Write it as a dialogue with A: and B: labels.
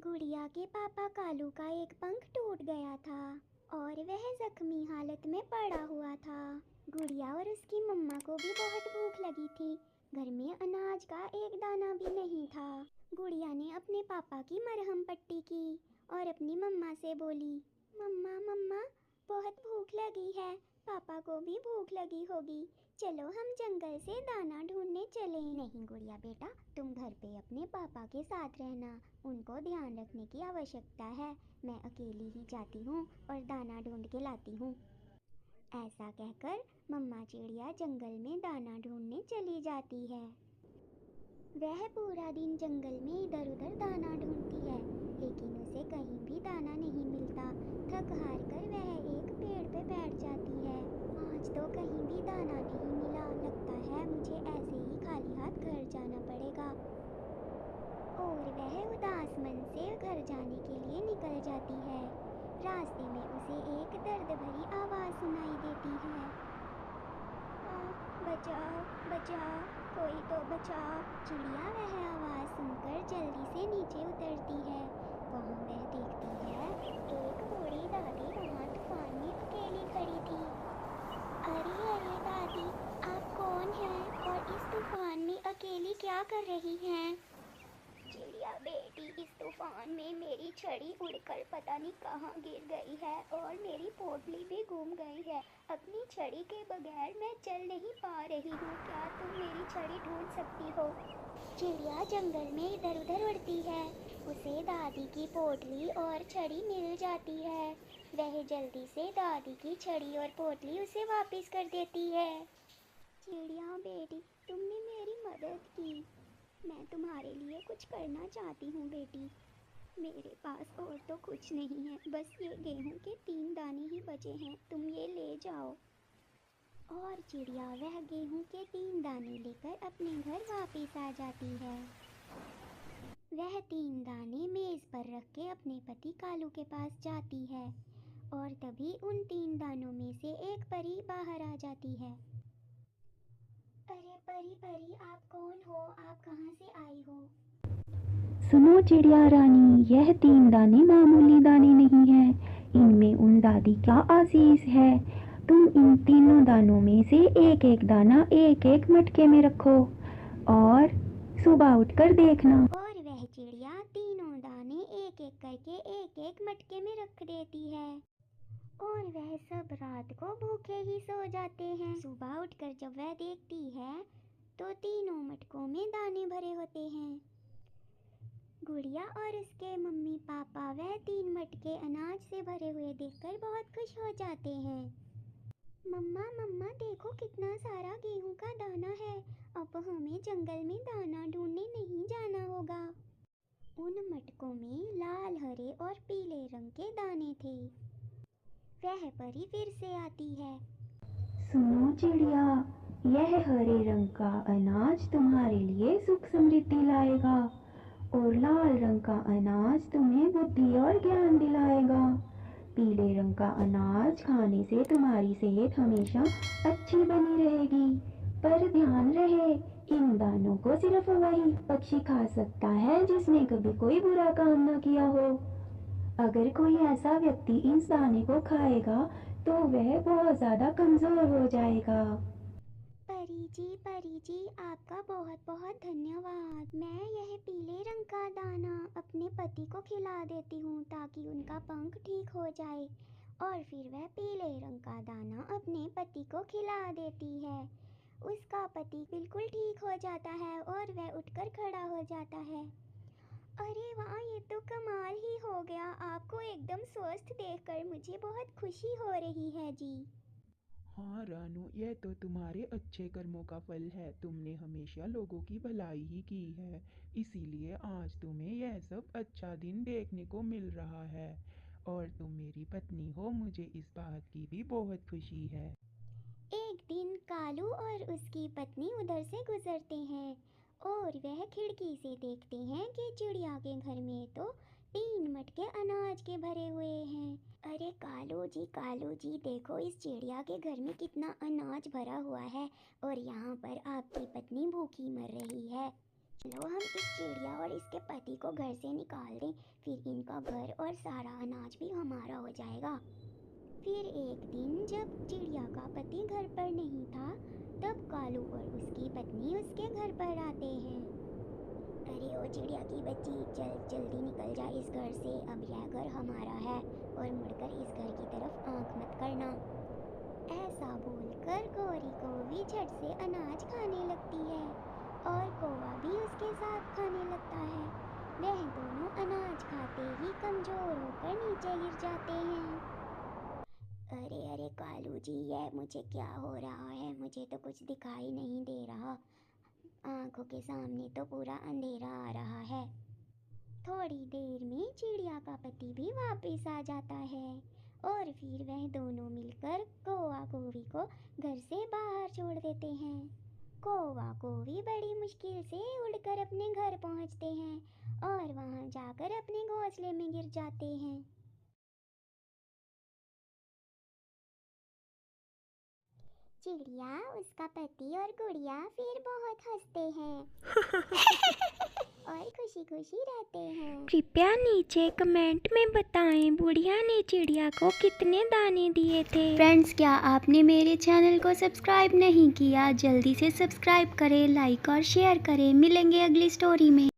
A: गुड़िया के पापा कालू का एक पंख टूट गया था और वह जख्मी हालत में पड़ा हुआ था। गुड़िया और उसकी मम्मा को भी बहुत भूख लगी थी। घर में अनाज का एक दाना भी नहीं था। गुड़िया ने अपने पापा की मरहम पट्टी की और अपनी मम्मा से बोली, मम्मा मम्मा बहुत भूख लगी है, पापा को भी भूख लगी होगी, चलो हम जंगल से दाना ढूंढने चलें। नहीं गुड़िया बेटा, तुम घर पे अपने पापा के साथ रहना, उनको ध्यान रखने की आवश्यकता है। मैं अकेली ही जाती हूँ और दाना ढूंढ के लाती हूँ। ऐसा कहकर मम्मा चिड़िया जंगल में दाना ढूंढने चली जाती है। वह पूरा दिन जंगल में इधर उधर दाना ढूंढती है, लेकिन उसे कहीं भी दाना नहीं मिलता। थक हार कर वह एक पेड़ पे बैठ जाती है। आज तो कहीं भी दाना नहीं मिला, लगता है मुझे ऐसे ही खाली हाथ घर जाना पड़ेगा। और वह उदास मन से घर जाने के लिए निकल जाती है। रास्ते में उसे एक दर्द भरी आवाज़ सुनाई देती है, बचाओ बचाओ, कोई तो बचाओ। चिड़िया वह आवाज़ सुनकर जल्दी से नीचे उतरती है। वहाँ वह देखती है एक बूढ़ी दादी वहाँ तूफान में अकेली खड़ी थी। अरे अरे दादी, आप कौन हैं और इस तूफान में अकेली क्या कर रही हैं? चिड़िया बेटी, इस तूफान में मेरी छड़ी उड़कर पता नहीं कहाँ गिर गई है और मेरी पोटली भी गुम गई है। अपनी छड़ी के बगैर मैं चल नहीं पा रही हूँ, क्या तुम मेरी छड़ी ढूंढ सकती हो? चिड़िया जंगल में इधर उधर उड़ती है। उसे दादी की पोटली और छड़ी मिल जाती है। वह जल्दी से दादी की छड़ी और पोटली उसे वापस कर देती है। चिड़िया बेटी, तुमने मेरी मदद की, मैं तुम्हारे लिए कुछ करना चाहती हूँ बेटी। मेरे पास और तो कुछ नहीं है, बस ये गेहूं के 3 दाने ही बचे हैं, तुम ये ले जाओ। और चिड़िया वह गेहूं के 3 दाने लेकर अपने घर वापस आ जाती है। वह 3 दाने मेज पर रख के अपने पति कालू के पास जाती है और तभी उन 3 दानों में से एक परी बाहर आ जाती है। अरे परी परी, आप कौन हो, आप कहाँ से आई हो?
B: सुनो चिड़िया रानी, यह 3 दाने मामूली दाने नहीं हैं, इनमें उन दादी का आशीष है। तुम इन तीनों दानों में से एक एक दाना एक एक मटके में रखो और सुबह उठकर देखना।
A: और वह चिड़िया तीनों दाने एक एक करके एक एक मटके में रख देती है और वह सब रात को भूखे ही सो जाते हैं। सुबह उठकर जब वह देखती है तो तीनों मटकों में दाने भरे होते हैं। गुड़िया और उसके मम्मी पापा वह 3 मटके अनाज से भरे हुए देखकर बहुत खुश हो जाते हैं। मम्मा मम्मा देखो कितना सारा गेहूं का दाना है, अब हमें जंगल में दाना ढूंढने नहीं जाना होगा। उन मटकों में लाल हरे और पीले रंग के दाने थे। वह परी फिर से आती है।
B: सुनो चिड़िया, यह हरे रंग का अनाज तुम्हारे लिए सुख समृद्धि लाएगा और लाल रंग का अनाज तुम्हें बुद्धि और ज्ञान दिलाएगा। पीले रंग का अनाज खाने से तुम्हारी सेहत हमेशा अच्छी बनी रहेगी, पर ध्यान रहे इन दानों को सिर्फ वही पक्षी खा सकता है जिसने कभी कोई बुरा काम न किया हो। अगर कोई ऐसा व्यक्ति इस दाने को खाएगा तो वह बहुत ज्यादा कमजोर हो जाएगा।
A: परी जी आपका बहुत बहुत धन्यवाद। मैं यह पीले रंग का दाना अपने पति को खिला देती हूँ ताकि उनका पंख ठीक हो जाए। और फिर वह पीले रंग का दाना अपने पति को खिला देती है। उसका पति बिल्कुल ठीक हो जाता है और वह उठकर खड़ा हो जाता है। अरे वाह, ये तो कमाल ही हो गया, आपको एकदम स्वस्थ देखकर मुझे बहुत खुशी हो रही है जी।
C: हाँ रानू, यह तो तुम्हारे अच्छे कर्मों का फल है। तुमने हमेशा लोगों की भलाई ही की है, इसीलिए आज तुम्हें यह सब अच्छा दिन देखने को मिल रहा है। और तुम मेरी पत्नी हो, मुझे इस बात की भी बहुत खुशी है।
A: एक दिन कालू और उसकी पत्नी उधर से गुजरते हैं और वह खिड़की से देखते हैं कि चिड़िया के घर में तो 3 मटके अनाज के भरे हुए हैं। अरे कालू जी देखो, इस चिड़िया के घर में कितना अनाज भरा हुआ है और यहाँ पर आपकी पत्नी भूखी मर रही है। चलो हम इस चिड़िया और इसके पति को घर से निकाल दें, फिर इनका घर और सारा अनाज भी हमारा हो जाएगा। फिर एक दिन जब चिड़िया का पति घर पर नहीं था, तब कालू और उसकी पत्नी उसके घर पर आते हैं। अरे ओ चिड़िया की बच्ची, चल जल्दी निकल जा इस घर से, अब यह घर हमारा है और मुड़कर इस घर की तरफ आंख मत करना। ऐसा बोलकर गौरी कौवी झट से अनाज खाने लगती है और कौवा भी उसके साथ खाने लगता है। वह दोनों अनाज खाते ही कमजोर होकर नीचे गिर जाते हैं। अरे अरे कालू जी, यह मुझे क्या हो रहा है? मुझे तो कुछ दिखाई नहीं दे रहा, आंखों के सामने तो पूरा अंधेरा आ रहा है। थोड़ी देर में चिड़िया का पति भी वापस आ जाता है और फिर वह दोनों मिलकर कौवा कौवी को घर से बाहर छोड़ देते हैं। कौवा कौवी बड़ी मुश्किल से उड़कर अपने घर पहुंचते हैं और वहां जाकर अपने घोंसले में गिर जाते हैं। चिड़िया, उसका पति और गुड़िया फिर बहुत हंसते हैं और खुशी खुशी रहते हैं।
D: कृपया नीचे कमेंट में बताएं बुढ़िया ने चिड़िया को कितने दाने दिए थे।
B: फ्रेंड्स, क्या आपने मेरे चैनल को सब्सक्राइब नहीं किया? जल्दी से सब्सक्राइब करें, लाइक और शेयर करें। मिलेंगे अगली स्टोरी में।